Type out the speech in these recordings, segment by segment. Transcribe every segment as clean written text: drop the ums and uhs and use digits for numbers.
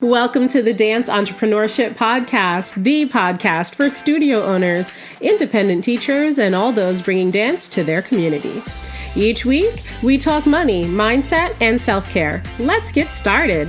Welcome to the Dance Entrepreneurship Podcast, the podcast for studio owners, independent teachers, and all those bringing dance to their community. Each week, we talk money, mindset, and self-care. Let's get started.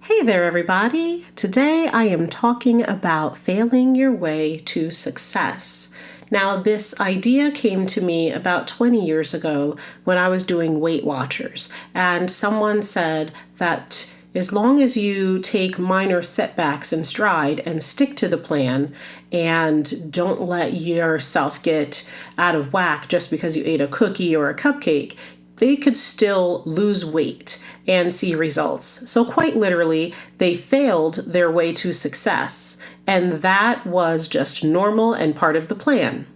Hey there, everybody. Today, I am talking about failing your way to success. Now, this idea came to me about 20 years ago when I was doing Weight Watchers, and someone said that as long as you take minor setbacks in stride and stick to the plan and don't let yourself get out of whack just because you ate a cookie or a cupcake, they could still lose weight and see results. So quite literally, they failed their way to success, and that was just normal and part of the plan.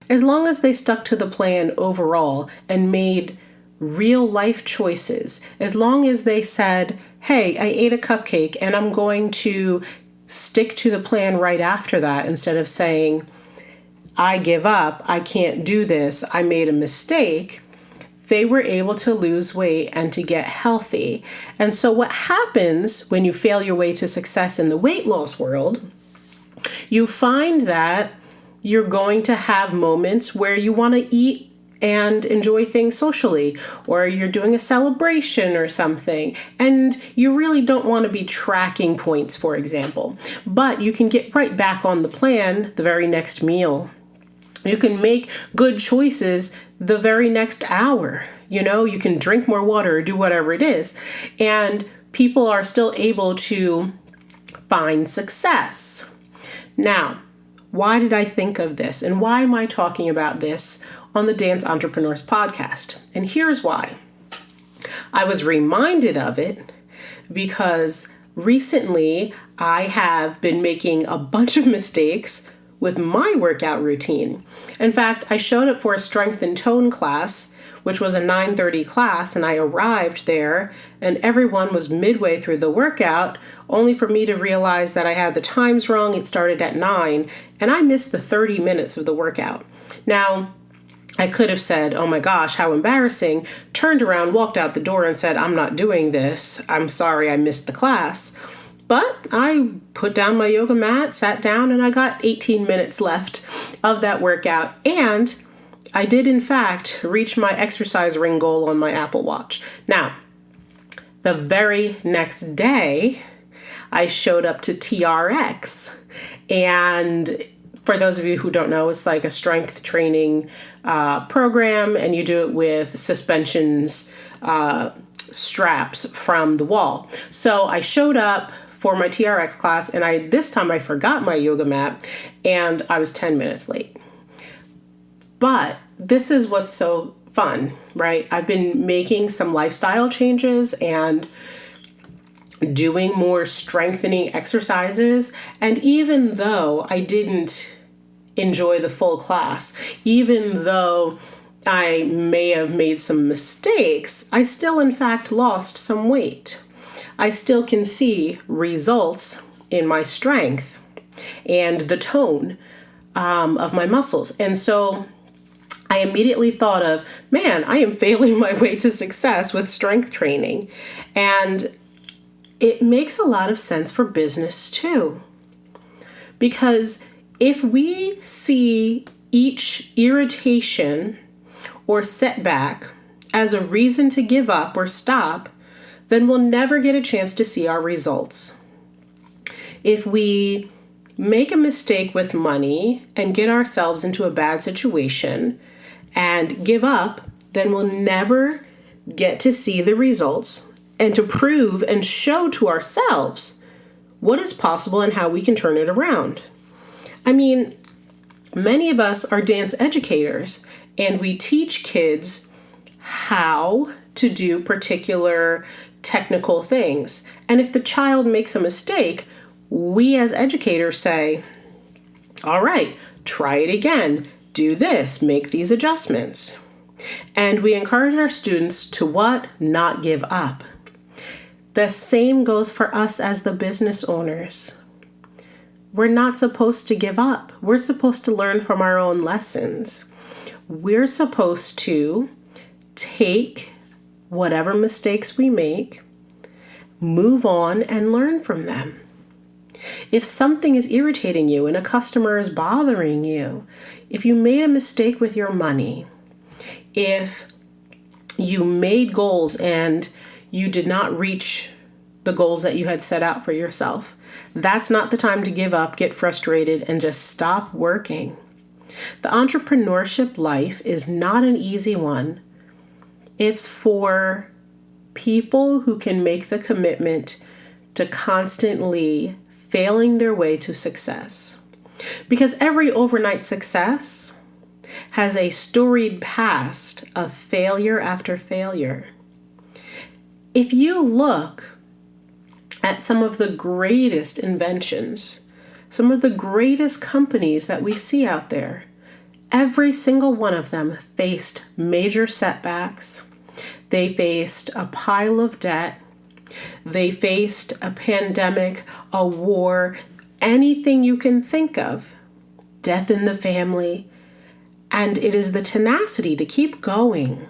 As long as they stuck to the plan overall and made real life choices, as long as they said, hey, I ate a cupcake and I'm going to stick to the plan right after that, instead of saying, I give up, I can't do this, I made a mistake, they were able to lose weight and to get healthy. And so what happens when you fail your way to success in the weight loss world, you find that you're going to have moments where you want to eat and enjoy things socially, or you're doing a celebration or something, and you really don't want to be tracking points, for example. But you can get right back on the plan the very next meal. You can make good choices the very next hour. You can drink more water or do whatever it is. And people are still able to find success. Now, why did I think of this? And why am I talking about this on the Dance Entrepreneurs Podcast? And here's why. I was reminded of it because recently I have been making a bunch of mistakes with my workout routine. In fact, I showed up for a strength and tone class, which was a 9:30 class, and I arrived there and everyone was midway through the workout, only for me to realize that I had the times wrong. It started at 9 and I missed the 30 minutes of the workout. Now, I could have said, oh my gosh, how embarrassing, turned around, walked out the door and said, I'm not doing this. I'm sorry I missed the class. But I put down my yoga mat, sat down, and I got 18 minutes left of that workout. And I did, in fact, reach my exercise ring goal on my Apple Watch. Now, the very next day, I showed up to TRX. And for those of you who don't know, it's like a strength training program, and you do it with suspensions, straps from the wall. So I showed up for my TRX class, and this time I forgot my yoga mat, and I was 10 minutes late. But this is what's so fun, right? I've been making some lifestyle changes and doing more strengthening exercises, and even though I didn't enjoy the full class, even though I may have made some mistakes, I still in fact lost some weight. I still can see results in my strength and the tone of my muscles. And so I immediately thought of, man, I am failing my way to success with strength training. And it makes a lot of sense for business too. Because if we see each irritation or setback as a reason to give up or stop, then we'll never get a chance to see our results. If we make a mistake with money and get ourselves into a bad situation and give up, then we'll never get to see the results and to prove and show to ourselves what is possible and how we can turn it around. I mean, many of us are dance educators, and we teach kids how to do particular technical things. And if the child makes a mistake, we as educators say, all right, try it again, do this, make these adjustments. And we encourage our students to what? Not give up. The same goes for us as the business owners. We're not supposed to give up. We're supposed to learn from our own lessons. We're supposed to take whatever mistakes we make, move on, and learn from them. If something is irritating you and a customer is bothering you, if you made a mistake with your money, if you made goals and you did not reach the goals that you had set out for yourself, that's not the time to give up, get frustrated, and just stop working. The entrepreneurship life is not an easy one. It's for people who can make the commitment to constantly failing their way to success. Because every overnight success has a storied past of failure after failure. If you look at some of the greatest inventions, some of the greatest companies that we see out there, every single one of them faced major setbacks. They faced a pile of debt. They faced a pandemic, a war, anything you can think of, death in the family. And it is the tenacity to keep going,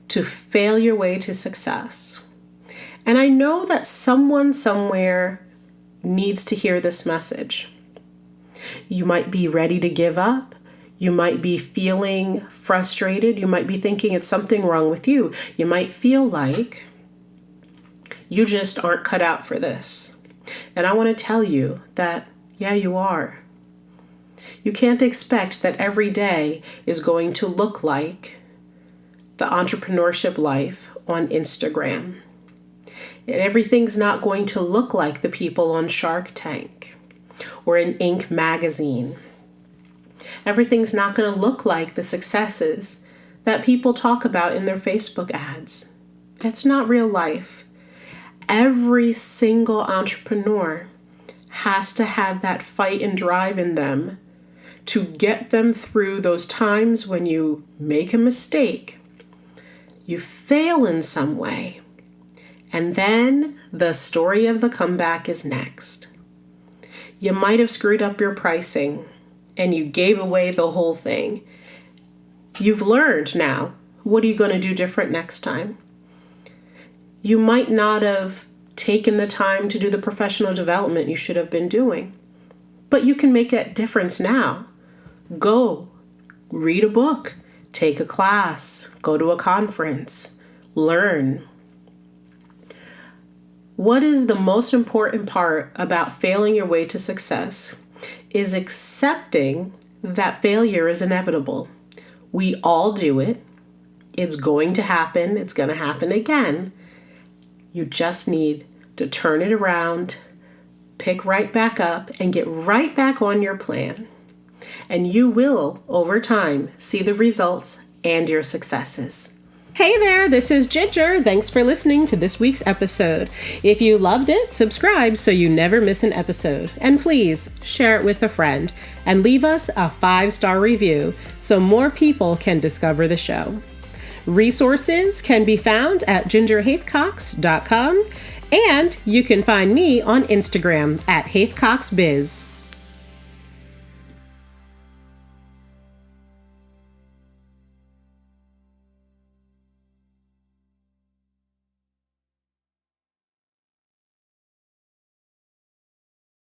to fail your way to success. And I know that someone somewhere needs to hear this message. You might be ready to give up. You might be feeling frustrated. You might be thinking it's something wrong with you. You might feel like you just aren't cut out for this. And I want to tell you that, yeah, you are. You can't expect that every day is going to look like the entrepreneurship life on Instagram. And everything's not going to look like the people on Shark Tank or in Inc. magazine. Everything's not going to look like the successes that people talk about in their Facebook ads. That's not real life. Every single entrepreneur has to have that fight and drive in them to get them through those times when you make a mistake, you fail in some way, and then the story of the comeback is next. You might have screwed up your pricing and you gave away the whole thing. You've learned now. What are you going to do different next time? You might not have taken the time to do the professional development you should have been doing, but you can make that difference now. Go read a book, take a class, go to a conference, learn. What is the most important part about failing your way to success is accepting that failure is inevitable. We all do it. It's going to happen. It's going to happen again. You just need to turn it around, pick right back up, and get right back on your plan. And you will, over time, see the results and your successes. Hey there, this is Ginger. Thanks for listening to this week's episode. If you loved it, subscribe so you never miss an episode. And please share it with a friend and leave us a 5-star review so more people can discover the show. Resources can be found at gingerhaithcox.com, and you can find me on Instagram at haithcoxbiz.